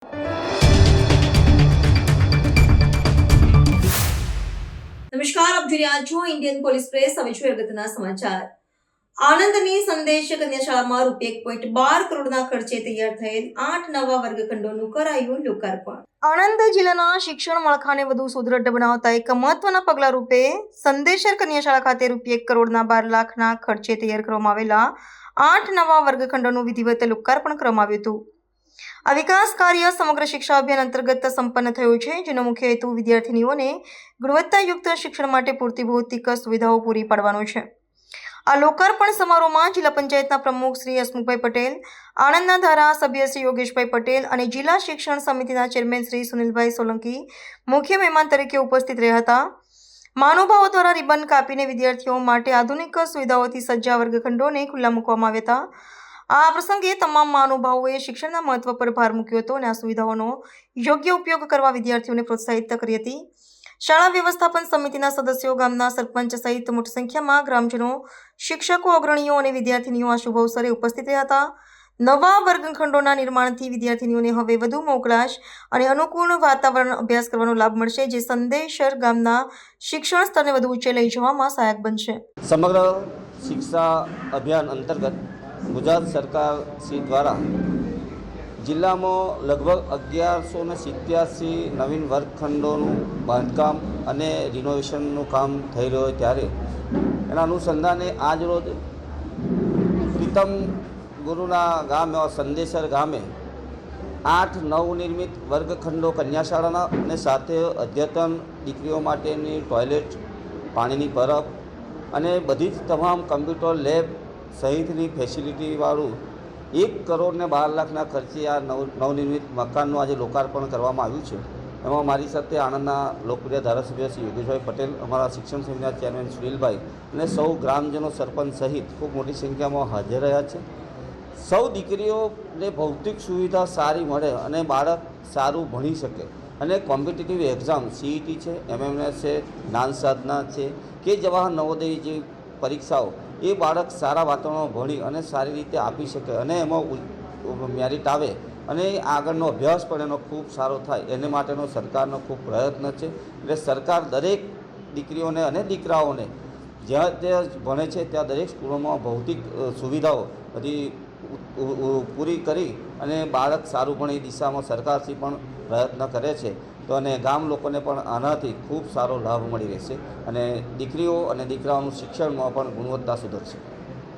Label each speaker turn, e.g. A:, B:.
A: નમસ્કાર, આપ જોઈ રહ્યા છો ઇન્ડિયન પોલીસ પ્રેસ. હવે જોઈએ અગત્યના સમાચાર. આણંદની સંદેશ કન્યા શાળામાં ₹1.12 કરોડના ખર્ચે તૈયાર થયેલ 8 નવા વર્ગખંડોનું કરાયું લોકાર્પણ. આણંદ જિલ્લાના શિક્ષણ માળખાને વધુ સુદૃઢ બનાવતા એક મહત્વના પગલા રૂપે સંદેશર કન્યા શાળા ખાતે ₹1 કરોડના 12 લાખના ખર્ચે તૈયાર કરવામાં આવેલા 8 નવા વર્ગખંડોનું વિધિવત લોકાર્પણ કરવામાં આવ્યું હતું. આ વિકાસ કાર્ય સમગ્ર શિક્ષા અભિયાન અંતર્ગત સંપન્ન થયું છે, જેનો મુખ્ય હેતુ વિદ્યાર્થીનીઓને ગુણવત્તાયુક્ત શિક્ષણ માટે પૂરતી ભૌતિક સુવિધાઓ પૂરી પાડવાનો છે. આ લોકાર્પણ સમારોહમાં જિલ્લા પંચાયતના પ્રમુખ શ્રી હસમુખભાઈ પટેલ, આણંદના ધારાસભ્ય શ્રી યોગેશભાઈ પટેલ અને જિલ્લા શિક્ષણ સમિતિના ચેરમેન શ્રી સુનિલભાઈ સોલંકી મુખ્ય મહેમાન તરીકે ઉપસ્થિત રહ્યા હતા. મહાનુભાવો દ્વારા રિબન કાપીને વિદ્યાર્થીઓ માટે આધુનિક સુવિધાઓથી સજ્જ વર્ગખંડોને ખુલ્લા મૂકવામાં આવ્યા હતા. આ પ્રસંગે તમામ મહાનુભાવોએ શિક્ષણના મહત્વ પર ભાર મૂક્યો હતો અને આ સુવિધાઓનો યોગ્ય ઉપયોગ કરવા વિદ્યાર્થીઓને પ્રોત્સાહિત કરી હતી. શાળા વ્યવસ્થાપન સમિતિના સદસ્યો, ગામના સરપંચ સહિત મોટી સંખ્યામાં ગ્રામજનો, શિક્ષકો, અગ્રણીઓ અને વિદ્યાર્થીનીઓ આ શુભ અવસરે ઉપસ્થિત રહ્યા હતા. નવા વર્ગખંડોના નિર્માણથી વિદ્યાર્થીનીઓને હવે વધુ મોકળાશ અને અનુકૂળ વાતાવરણ અભ્યાસ કરવાનો લાભ મળશે, જે સંદેશર ગામના શિક્ષણ સ્તરને વધુ ઊંચે લઈ જવામાં સહાયક બનશે.
B: સમગ્ર શિક્ષા અભિયાન અંતર્ગત ગુજરાત સરકાર શ્રી દ્વારા જિલ્લામાં લગભગ 1187 નવીન વર્ગખંડોનું બાંધકામ અને રિનોવેશનનું કામ થઈ રહ્યું હોય ત્યારે એના અનુસંધાને આજરોજ પ્રીતમ ગુરુના ગામ એવા સંદેશર ગામે 8 નવનિર્મિત વર્ગખંડો કન્યા શાળાના અને સાથે અદ્યતન દીકરીઓ માટેની ટોયલેટ, પાણીની પરબ અને બધી જ તમામ કમ્પ્યુટર લેબ સહિતની ફેસિલિટીવાળું 1 કરોડ ને 12 લાખના ખર્ચે આ નવનિર્મિત મકાનનું આજે લોકાર્પણ કરવામાં આવ્યું છે. એમાં મારી સાથે આણંદના લોકપ્રિય ધારાસભ્ય શ્રી યોગેશભાઈ પટેલ, અમારા શિક્ષણ સમિતિના ચેરમેન સુનિલભાઈ અને સૌ ગ્રામજનો, સરપંચ સહિત ખૂબ મોટી સંખ્યામાં હાજર રહ્યા છે. સૌ દીકરીઓને ભૌતિક સુવિધા સારી મળે અને બાળક સારું ભણી શકે અને કોમ્પિટિટિવ એક્ઝામ CET છે, MMS છે, જ્ઞાન સાધના છે કે જવાહર નવોદય જેવી પરીક્ષાઓ એ બાળક સારા વાતાવરણમાં ભણી અને સારી રીતે આપી શકે અને એમાં મેરિટ આવે અને આગળનો અભ્યાસ પણ એનો ખૂબ સારો થાય એને માટેનો સરકારનો ખૂબ પ્રયત્ન છે. એટલે સરકાર દરેક દીકરીઓને અને દીકરાઓને જ્યાં ત્યાં ભણે છે ત્યાં દરેક સ્કૂલોમાં ભૌતિક સુવિધાઓ બધી પૂરી કરી અને બાળક સારું ભણે એ દિશામાં સરકારશ્રી પણ પ્રયત્ન કરે છે. તો અને ગામ લોકોને પણ આનાથી ખૂબ સારો લાભ મળી રહેશે અને દીકરીઓ અને દીકરાઓનું શિક્ષણમાં પણ ગુણવત્તા સુધરશે.